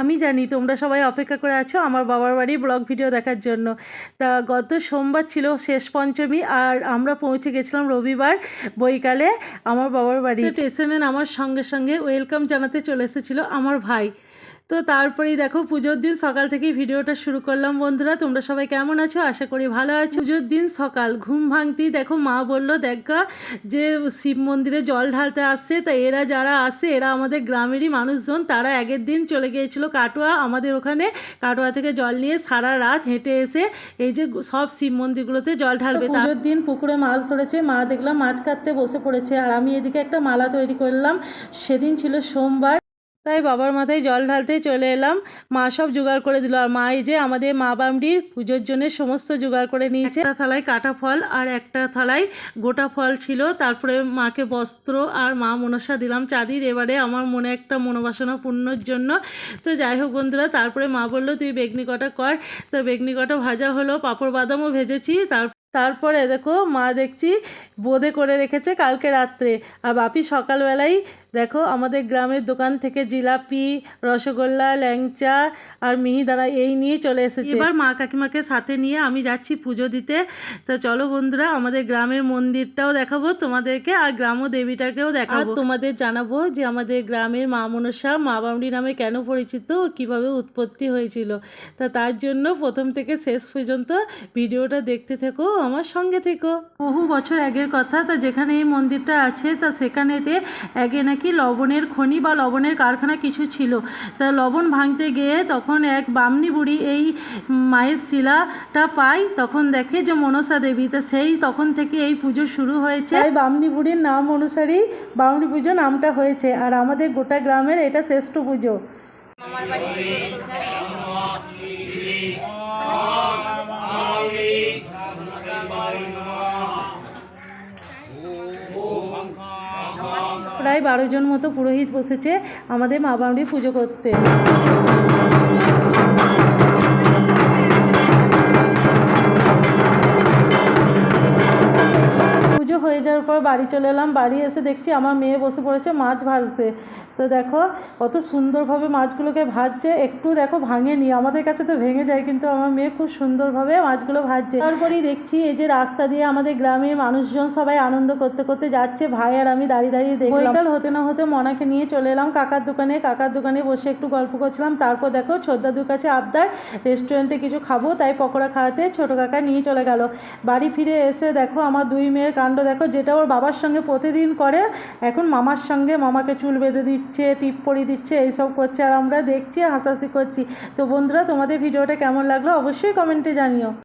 আমি জানি তোমরা সবাই অপেক্ষা করে আছো আমার বাবার বাড়ির ব্লগ ভিডিও দেখার জন্য। তা গত সোমবার ছিল শেষ পঞ্চমী, আর আমরা পৌঁছে গেছিলাম রবিবার বৈকালে আমার বাবার বাড়ি। স্টেশনে নামার সঙ্গে সঙ্গে ওয়েলকাম জানাতে চলে এসেছিলো আমার ভাই। তো তারপরেই দেখো পুজোর দিন সকাল থেকেই ভিডিওটা শুরু করলাম। বন্ধুরা তোমরা সবাই কেমন আছো? আশা করি ভালো আছো। পুজোর দিন সকাল ঘুম ভাঙতেই দেখো মা বললো দেখা যে শিব মন্দিরে জল ঢালতে আসছে, তা এরা যারা আসে এরা আমাদের গ্রামেরই মানুষজন। তারা আগের দিন চলে গিয়েছিলো কাটোয়া, আমাদের ওখানে কাটোয়া থেকে জল নিয়ে সারা রাত হেঁটে এসে এই যে সব শিব মন্দিরগুলোতে জল ঢালবে। পুজোর দিন পুকুরে মাছ ধরেছে, মা দেখলাম মাছ কাটতে বসে পড়েছে, আর আমি এদিকে একটা মালা তৈরি করলাম। সেদিন ছিল সোমবার, তাই বাবার মাথায় জল ঢালতে চলে এলাম। মা সব জোগাড় করে দিল, আর মা এই যে আমাদের মা বামডির পুজোর জন্য সমস্ত জোগাড় করে নিয়েছে। একটা থালায় কাটা ফল আর একটা থালায় গোটা ফল ছিল, তারপরে মাকে বস্ত্র আর মা মনসা দিলাম চাঁদির। এবারে আমার মনে একটা মনোবাসনা পূর্ণর জন্য। তো যাই হোক বন্ধুরা, তারপরে মা বললো তুই বেগনি কটা কর। তো বেগনি কটা ভাজা হলো, পাঁপড় বাদামও ভেজেছি। তারপরে দেখো মা দেখছি বোঁদে করে রেখেছে কালকে রাত্রে, আর বাপি সকালবেলাই দেখো আমাদের গ্রামের দোকান থেকে জিলাপি, রসগোল্লা, ল্যাংচা আর মিহিদানা এই নিয়ে চলে এসেছে। এবার মা কাকিমাকে সাথে নিয়ে আমি যাচ্ছি পুজো দিতে। তো চলো বন্ধুরা, আমাদের গ্রামের মন্দিরটাও দেখাবো তোমাদেরকে, আর গ্রাম্য দেবীটাকেও দেখাবো, তোমাদের জানাবো যে আমাদের গ্রামের মা মনসা মা বামড়ি নামে কেন পরিচিত, কিভাবে উৎপত্তি হয়েছিল। তা তার জন্য প্রথম থেকে শেষ পর্যন্ত ভিডিওটা দেখতে থেকো, আমার সঙ্গে থেকো। বহু বছর আগের কথা, তা যেখানে এই মন্দিরটা আছে তা সেখানেতে আগে নাকি লবণের খনি বা লবণের কারখানা কিছু ছিল। তা লবণ ভাঙতে গিয়ে তখন এক বামনি বুড়ি এই মায়ের শিলাটা পায়, তখন দেখে যে মনসা দেবী। তা সেই তখন থেকে এই পুজো শুরু হয়েছে। তাই বামনি বুড়ির নাম অনুসারেই বামনি পুজো নামটা হয়েছে, আর আমাদের গোটা গ্রামের এটা শ্রেষ্ঠ পুজো। প্রায় 12 জন মতো পুরোহিত বসেছে আমাদের মা বামড়ি পুজো করতে। পুজো হয়ে যাওয়ার পর বাড়ি চলে এলাম। বাড়ি এসে দেখছি আমার মেয়ে বসে পড়েছে মাছ ভাজতে। তো দেখো কত সুন্দরভাবে মাছগুলোকে ভাজছে, একটু দেখো ভাঙেনি, আমাদের কাছে তো ভেঙে যায়, কিন্তু আমার মেয়ে খুব সুন্দরভাবে মাছগুলো ভাজছে। তারপরেই দেখছি এই যে রাস্তা দিয়ে আমাদের গ্রামের মানুষজন সবাই আনন্দ করতে করতে যাচ্ছে, ভাই আর আমি দাঁড়িয়ে দাঁড়িয়ে দেখলাম। বৈকাল হতে না হতে মনাকে নিয়ে চলে এলাম কাকার দোকানে। কাকার দোকানে বসে একটু গল্প করছিলাম। তারপর দেখো ছোটদাদুর কাছে আবদার রেস্টুরেন্টে কিছু খাবো, তাই পকোড়া খাওয়াতে ছোটো কাকা নিয়ে চলে গেল। বাড়ি ফিরে এসে দেখো আমার দুই মেয়ের কাণ্ড দেখো, যেটা ওর বাবার সঙ্গে প্রতিদিন করে এখন মামার সঙ্গে মামাকে চুল বেঁধে দিচ্ছে, টিপ পরিয়ে দিচ্ছে, এইসব করছে, আর আমরা দেখছি হাসাহাসি করছি। তো বন্ধুরা তোমাদের ভিডিওটা কেমন লাগলো অবশ্যই কমেন্টে জানিও।